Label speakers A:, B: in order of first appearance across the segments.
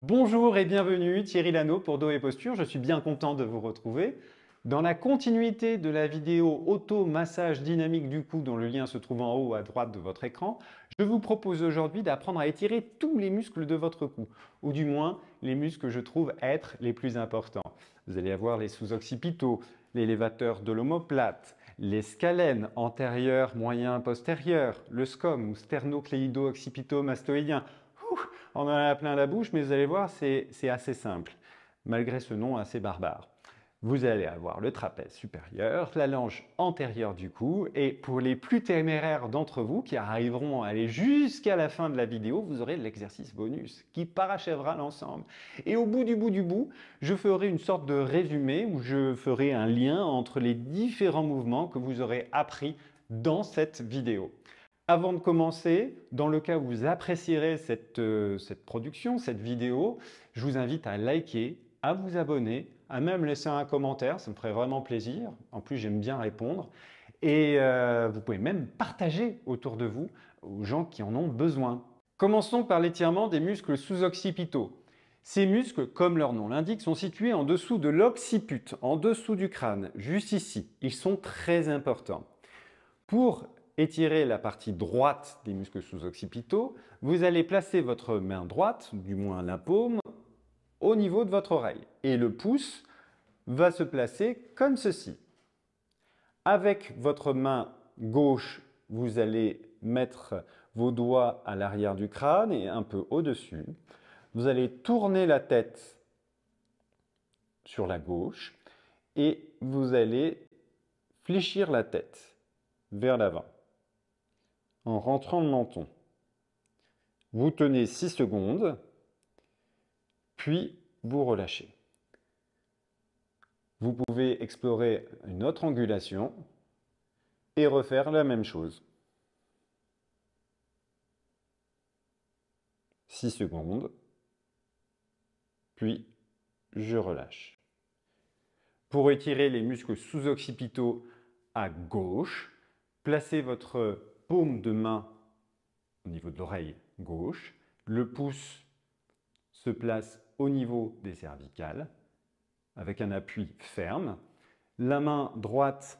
A: Bonjour et bienvenue, Thierry Lano pour Dos et Posture. Je suis bien content de vous retrouver. Dans la continuité de la vidéo auto-massage dynamique du cou dont le lien se trouve en haut à droite de votre écran, je vous propose aujourd'hui d'apprendre à étirer tous les muscles de votre cou, ou du moins les muscles que je trouve être les plus importants. Vous allez avoir les sous-occipitaux, l'élévateur de l'omoplate, les scalènes antérieur, moyen, postérieur, le SCOM ou sternocléido-occipito-mastoïdien. On en a plein la bouche, mais vous allez voir, c'est assez simple, malgré ce nom assez barbare. Vous allez avoir le trapèze supérieur, la lange antérieure du cou, et pour les plus téméraires d'entre vous qui arriveront à aller jusqu'à la fin de la vidéo, vous aurez l'exercice bonus qui parachèvera l'ensemble. Et au bout du bout, je ferai une sorte de résumé où je ferai un lien entre les différents mouvements que vous aurez appris dans cette vidéo. Avant de commencer, dans le cas où vous apprécierez cette production, cette vidéo, je vous invite à liker, à vous abonner, à même laisser un commentaire, ça me ferait vraiment plaisir. En plus, j'aime bien répondre. Et vous pouvez même partager autour de vous aux gens qui en ont besoin. Commençons par l'étirement des muscles sous-occipitaux. Ces muscles, comme leur nom l'indique, sont situés en dessous de l'occiput, en dessous du crâne, juste ici. Ils sont très importants. Pour étirer la partie droite des muscles sous-occipitaux, vous allez placer votre main droite, du moins la paume, au niveau de votre oreille. Et le pouce va se placer comme ceci. Avec votre main gauche, vous allez mettre vos doigts à l'arrière du crâne et un peu au-dessus. Vous allez tourner la tête sur la gauche et vous allez fléchir la tête vers l'avant en rentrant le menton. Vous tenez 6 secondes, puis vous relâchez. Vous pouvez explorer une autre angulation et refaire la même chose. 6 secondes, puis je relâche. Pour étirer les muscles sous-occipitaux à gauche, placez votre paume de main au niveau de l'oreille gauche. Le pouce se place au niveau des cervicales avec un appui ferme. La main droite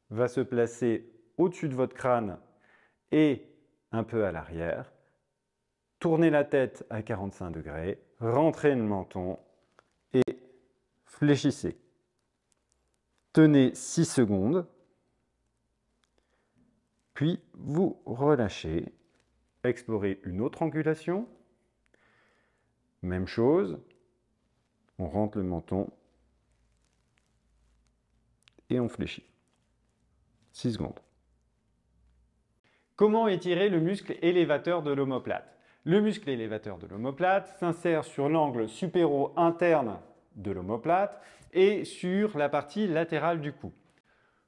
A: va se placer au-dessus de votre crâne et un peu à l'arrière. Tournez la tête à 45 degrés, rentrez le menton et fléchissez. Tenez 6 secondes, puis vous relâchez. Explorez une autre angulation. Même chose, on rentre le menton et on fléchit. 6 secondes. Comment étirer le muscle élévateur de l'omoplate? Le muscle élévateur de l'omoplate s'insère sur l'angle supéro-interne de l'omoplate et sur la partie latérale du cou.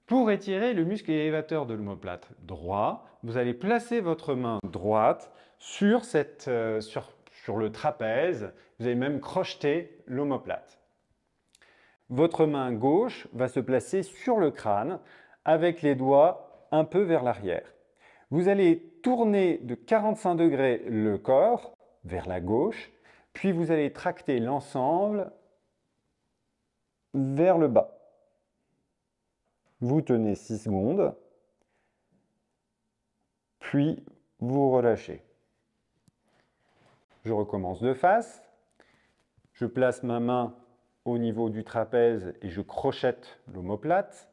A: Pour étirer le muscle élévateur de l'omoplate droit, vous allez placer votre main droite sur le trapèze. Vous allez même crocheter l'omoplate. Votre main gauche va se placer sur le crâne avec les doigts un peu vers l'arrière. Vous allez tourner de 45 degrés le corps vers la gauche, puis vous allez tracter l'ensemble vers le bas. Vous tenez 6 secondes, puis vous relâchez. Je recommence de face. Je place ma main au niveau du trapèze et je crochette l'omoplate.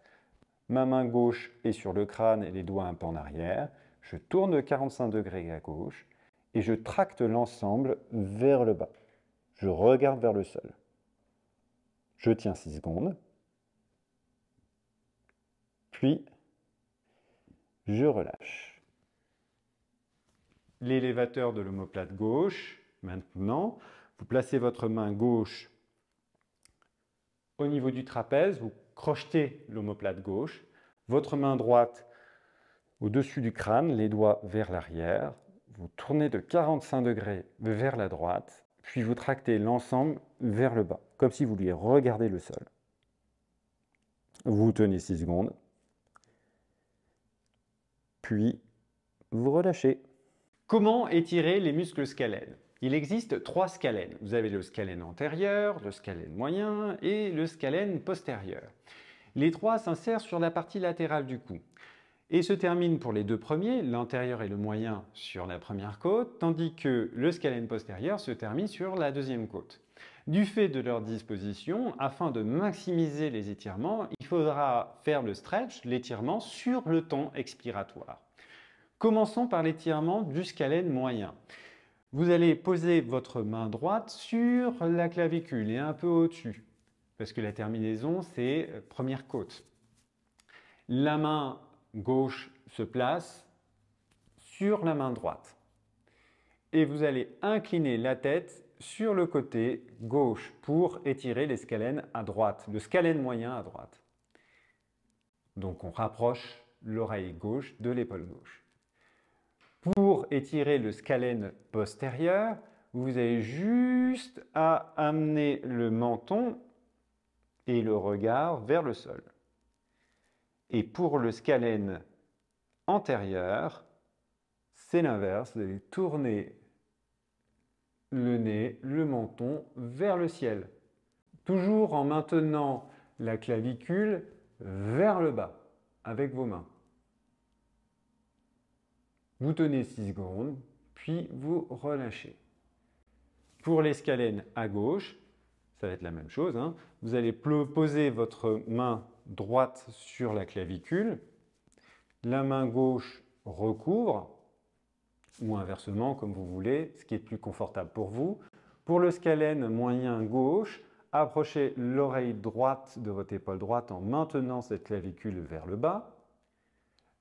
A: Ma main gauche est sur le crâne et les doigts un peu en arrière. Je tourne de 45 degrés à gauche et je tracte l'ensemble vers le bas. Je regarde vers le sol. Je tiens 6 secondes. Puis, je relâche. L'élévateur de l'omoplate gauche. Maintenant, vous placez votre main gauche au niveau du trapèze, vous crochetez l'omoplate gauche, votre main droite au-dessus du crâne, les doigts vers l'arrière, vous tournez de 45 degrés vers la droite, puis vous tractez l'ensemble vers le bas, comme si vous vouliez regarder le sol. Vous tenez 6 secondes, puis vous relâchez. Comment étirer les muscles scalènes? Il existe 3 scalènes. Vous avez le scalène antérieur, le scalène moyen et le scalène postérieur. Les 3 s'insèrent sur la partie latérale du cou et se terminent pour les 2 premiers, l'antérieur et le moyen, sur la première côte, tandis que le scalène postérieur se termine sur la deuxième côte. Du fait de leur disposition, afin de maximiser les étirements, il faudra faire le stretch, l'étirement, sur le temps expiratoire. Commençons par l'étirement du scalène moyen. Vous allez poser votre main droite sur la clavicule et un peu au-dessus, parce que la terminaison, c'est première côte. La main gauche se place sur la main droite. Et vous allez incliner la tête sur le côté gauche pour étirer les scalènes à droite, le scalène moyen à droite. Donc on rapproche l'oreille gauche de l'épaule gauche. Pour étirer le scalène postérieur, vous avez juste à amener le menton et le regard vers le sol. Et pour le scalène antérieur, c'est l'inverse, vous allez tourner le nez, le menton vers le ciel. Toujours en maintenant la clavicule vers le bas avec vos mains. Vous tenez 6 secondes, puis vous relâchez. Pour les scalènes à gauche, ça va être la même chose. Vous allez poser votre main droite sur la clavicule, la main gauche recouvre, ou inversement comme vous voulez, ce qui est plus confortable pour vous. Pour le scalène moyen gauche, approchez l'oreille droite de votre épaule droite en maintenant cette clavicule vers le bas.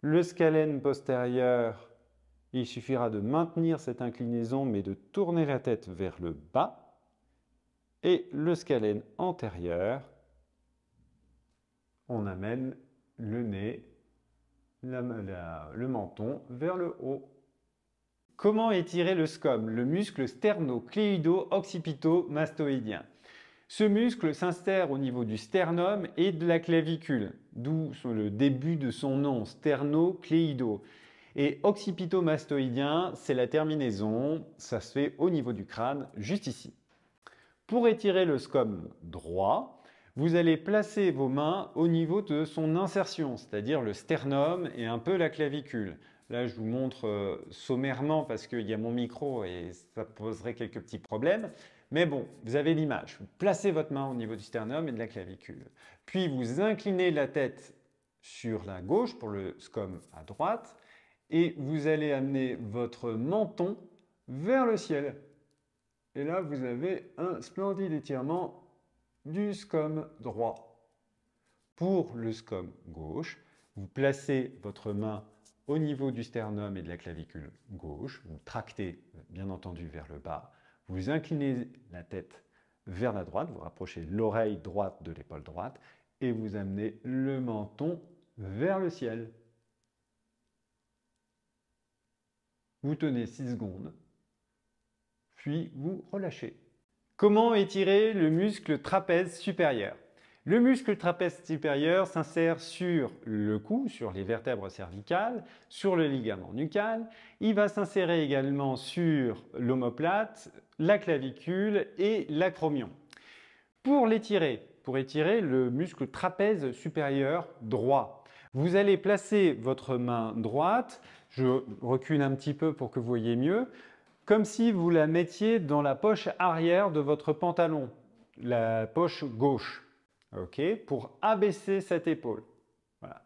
A: Le scalène postérieur, il suffira de maintenir cette inclinaison mais de tourner la tête vers le bas. Et le scalène antérieur, on amène le nez, le menton vers le haut. Comment étirer le SCOM, le muscle sternocléido-occipito-mastoïdien? Ce muscle s'insère au niveau du sternum et de la clavicule, d'où le début de son nom, sternocléido. Et occipito-mastoïdien, c'est la terminaison, ça se fait au niveau du crâne, juste ici. Pour étirer le SCOM droit, vous allez placer vos mains au niveau de son insertion, c'est-à-dire le sternum et un peu la clavicule. Là, je vous montre sommairement parce qu'il y a mon micro et ça poserait quelques petits problèmes. Mais bon, vous avez l'image. Vous placez votre main au niveau du sternum et de la clavicule. Puis vous inclinez la tête sur la gauche pour le SCOM à droite et vous allez amener votre menton vers le ciel. Et là, vous avez un splendide étirement du SCOM droit. Pour le SCOM gauche, vous placez votre main au niveau du sternum et de la clavicule gauche. Vous tractez bien entendu vers le bas. Vous inclinez la tête vers la droite. Vous rapprochez l'oreille droite de l'épaule droite et vous amenez le menton vers le ciel. Vous tenez 6 secondes. Puis vous relâchez. Comment étirer le muscle trapèze supérieur? Le muscle trapèze supérieur s'insère sur le cou, sur les vertèbres cervicales, sur le ligament nucal. Il va s'insérer également sur l'omoplate, la clavicule et l'acromion. Pour étirer le muscle trapèze supérieur droit, vous allez placer votre main droite, je recule un petit peu pour que vous voyez mieux, comme si vous la mettiez dans la poche arrière de votre pantalon, la poche gauche, pour abaisser cette épaule. Voilà.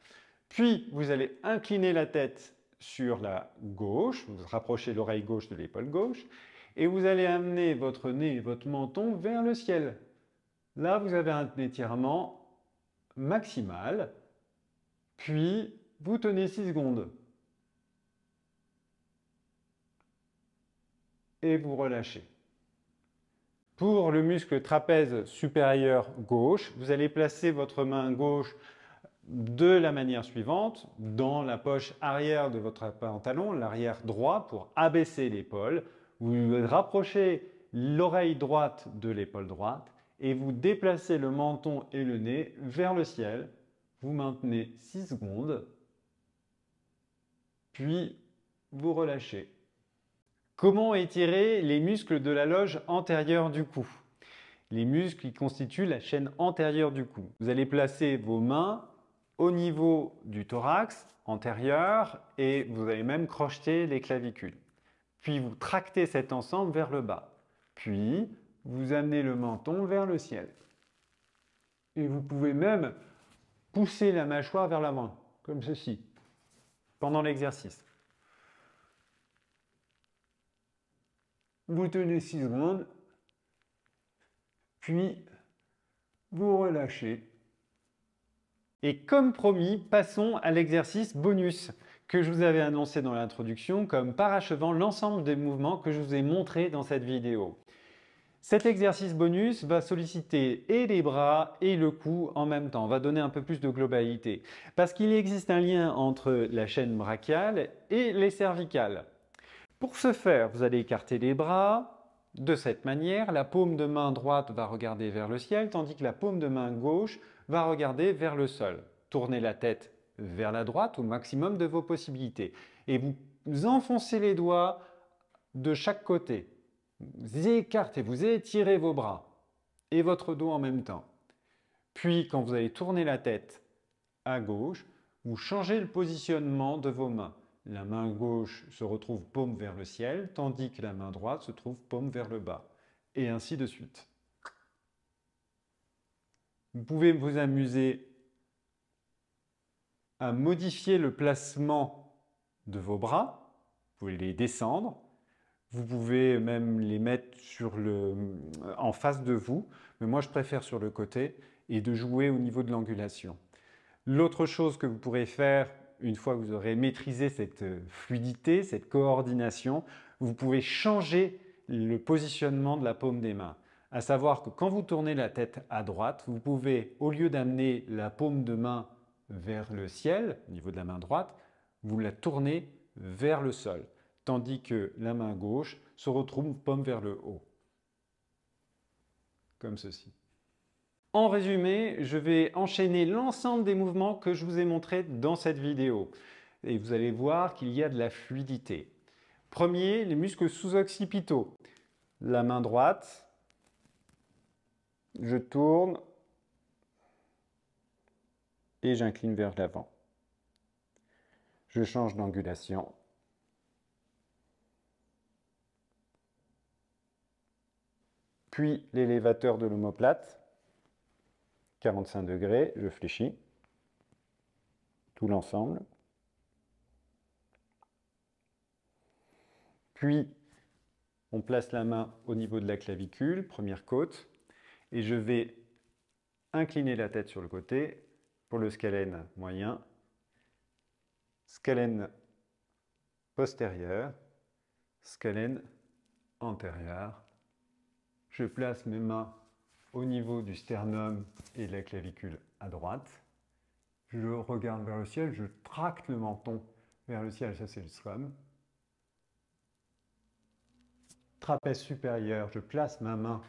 A: Puis, vous allez incliner la tête sur la gauche, vous rapprochez l'oreille gauche de l'épaule gauche, et vous allez amener votre nez et votre menton vers le ciel. Là, vous avez un étirement maximal, puis vous tenez 6 secondes. Et vous relâchez. Pour le muscle trapèze supérieur gauche, vous allez placer votre main gauche de la manière suivante, dans la poche arrière de votre pantalon, l'arrière droit pour abaisser l'épaule. Vous rapprochez l'oreille droite de l'épaule droite et vous déplacez le menton et le nez vers le ciel. Vous maintenez 6 secondes, puis vous relâchez. Comment étirer les muscles de la loge antérieure du cou? Les muscles qui constituent la chaîne antérieure du cou. Vous allez placer vos mains au niveau du thorax antérieur et vous allez même crocheter les clavicules. Puis vous tractez cet ensemble vers le bas. Puis vous amenez le menton vers le ciel. Et vous pouvez même pousser la mâchoire vers l'avant, comme ceci, pendant l'exercice. Vous tenez 6 secondes, puis vous relâchez. Et comme promis, passons à l'exercice bonus que je vous avais annoncé dans l'introduction comme parachevant l'ensemble des mouvements que je vous ai montrés dans cette vidéo. Cet exercice bonus va solliciter et les bras et le cou en même temps, va donner un peu plus de globalité. Parce qu'il existe un lien entre la chaîne brachiale et les cervicales. Pour ce faire, vous allez écarter les bras de cette manière. La paume de main droite va regarder vers le ciel, tandis que la paume de main gauche va regarder vers le sol. Tournez la tête vers la droite au maximum de vos possibilités. Et vous enfoncez les doigts de chaque côté. Vous écartez, vous étirez vos bras et votre dos en même temps. Puis, quand vous allez tourner la tête à gauche, vous changez le positionnement de vos mains. La main gauche se retrouve paume vers le ciel, tandis que la main droite se trouve paume vers le bas. Et ainsi de suite. Vous pouvez vous amuser à modifier le placement de vos bras. Vous pouvez les descendre. Vous pouvez même les mettre en face de vous, mais moi je préfère sur le côté et de jouer au niveau de l'angulation. L'autre chose que vous pourrez faire, une fois que vous aurez maîtrisé cette fluidité, cette coordination, vous pouvez changer le positionnement de la paume des mains. À savoir que quand vous tournez la tête à droite, vous pouvez, au lieu d'amener la paume de main vers le ciel, au niveau de la main droite, vous la tournez vers le sol. Tandis que la main gauche se retrouve paume vers le haut, comme ceci. En résumé, je vais enchaîner l'ensemble des mouvements que je vous ai montrés dans cette vidéo. Et vous allez voir qu'il y a de la fluidité. Premier, les muscles sous-occipitaux. La main droite, je tourne et j'incline vers l'avant. Je change d'angulation. Puis l'élévateur de l'omoplate, 45 degrés, je fléchis, tout l'ensemble. Puis on place la main au niveau de la clavicule, première côte, et je vais incliner la tête sur le côté pour le scalène moyen, scalène postérieur, scalène antérieur. Je place mes mains au niveau du sternum et de la clavicule à droite. Je regarde vers le ciel, je tracte le menton vers le ciel, ça c'est le SCOM. Trapèze supérieur, je place ma main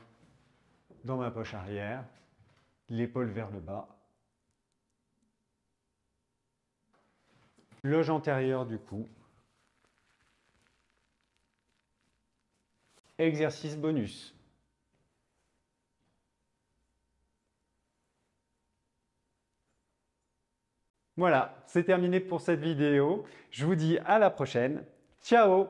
A: dans ma poche arrière, l'épaule vers le bas. Loge antérieure du cou. Exercice bonus. Voilà, c'est terminé pour cette vidéo. Je vous dis à la prochaine. Ciao!